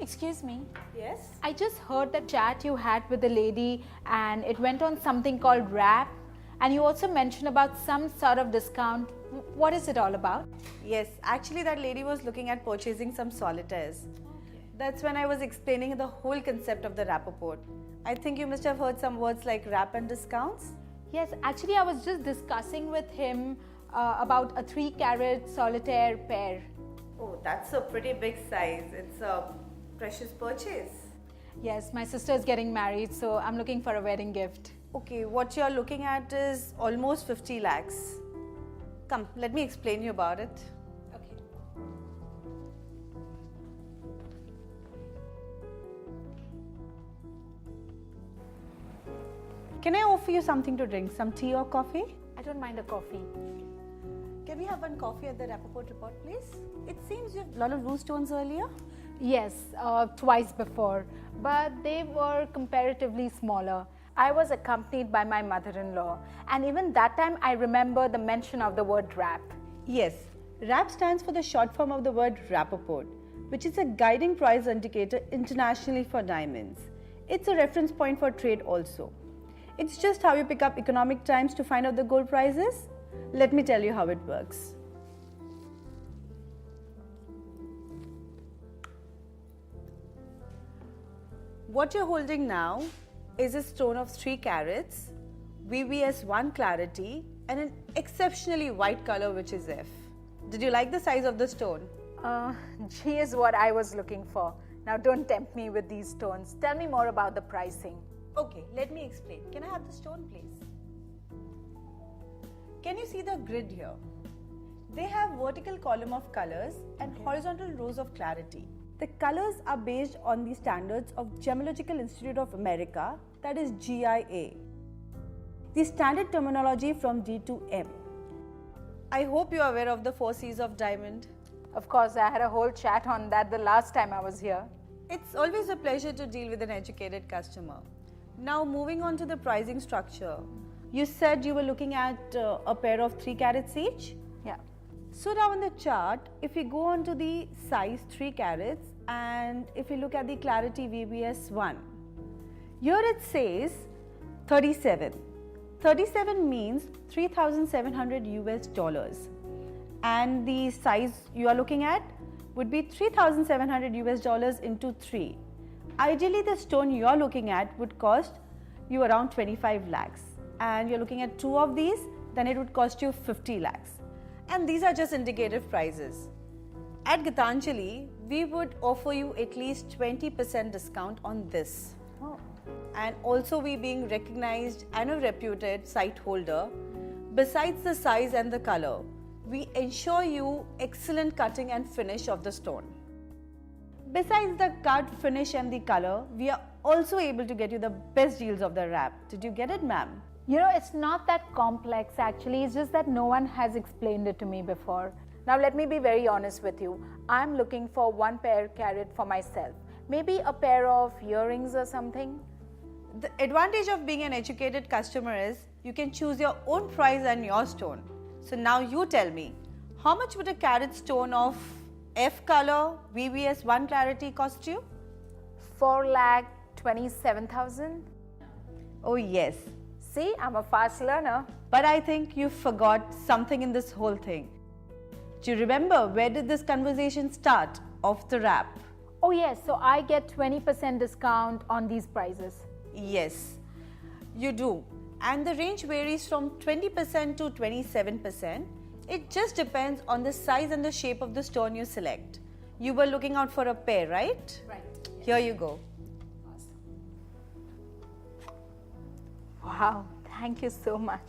Excuse me. Yes? I just heard the chat you had with the lady and it went on something called wrap, and you also mentioned about some sort of discount. What is it all about? Yes, actually that lady was looking at purchasing some solitaires. That's when I was explaining the whole concept of the Rappaport. I think you must have heard some words like wrap and discounts. Yes, actually I was just discussing with him about a 3-carat solitaire pair. Oh, that's a pretty big size. It's a precious purchase. Yes, my sister is getting married, so I'm looking for a wedding gift. Okay, what you're looking at is almost 50 lakhs. Come, let me explain you about it. Okay. Can I offer you something to drink? Some tea or coffee? I don't mind a coffee. Can we have one coffee at the Rappaport report, please? It seems you have a lot of rose stones earlier. Yes, twice before, but they were comparatively smaller. I was accompanied by my mother-in-law, and even that time I remember the mention of the word wrap. Yes, RAP stands for the short form of the word Rappaport, which is a guiding price indicator internationally for diamonds. It's a reference point for trade also. It's just how you pick up Economic Times to find out the gold prices. Let me tell you how it works. What you're holding now is a stone of 3 carats, VVS 1 clarity, and an exceptionally white color, which is F. Did you like the size of the stone? G is what I was looking for. Now don't tempt me with these stones. Tell me more about the pricing. Okay, let me explain. Can I have the stone, please? Can you see the grid here? They have vertical column of colors and horizontal rows of clarity. The colors are based on the standards of Gemological Institute of America, that is GIA. The standard terminology from D to M. I hope you are aware of the 4 C's of diamond. Of course, I had a whole chat on that the last time I was here. It's always a pleasure to deal with an educated customer. Now moving on to the pricing structure. You said you were looking at a pair of 3 carats each? Yeah. So now in the chart, if we go on to the size 3 carats and if we look at the clarity VBS 1, here it says 37. 37 means 3,700 US dollars, and the size you are looking at would be 3,700 US dollars into 3. Ideally, the stone you are looking at would cost you around 25 lakhs, and you're looking at 2 of these, then it would cost you 50 lakhs. And these are just indicative prices. At Gitanjali, we would offer you at least 20% discount on this. Oh. And also we being recognized and a reputed site holder, besides the size and the color, we ensure you excellent cutting and finish of the stone. Besides the cut, finish and the color, we are also able to get you the best deals of the wrap. Did you get it, ma'am? You know, it's not that complex actually, it's just that no one has explained it to me before. Now let me be very honest with you. I'm looking for 1 pair carat for myself. Maybe a pair of earrings or something. The advantage of being an educated customer is you can choose your own price and your stone. So now you tell me, how much would a carat stone of F color VBS 1 clarity cost you? 4,27,000. Oh yes. See, I'm a fast learner. But I think you forgot something in this whole thing. Do you remember where did this conversation start of the wrap? Oh yes, so I get 20% discount on these prices. Yes, you do. And the range varies from 20% to 27%. It just depends on the size and the shape of the stone you select. You were looking out for a pair, right? Right. Here you go. Wow, thank you so much.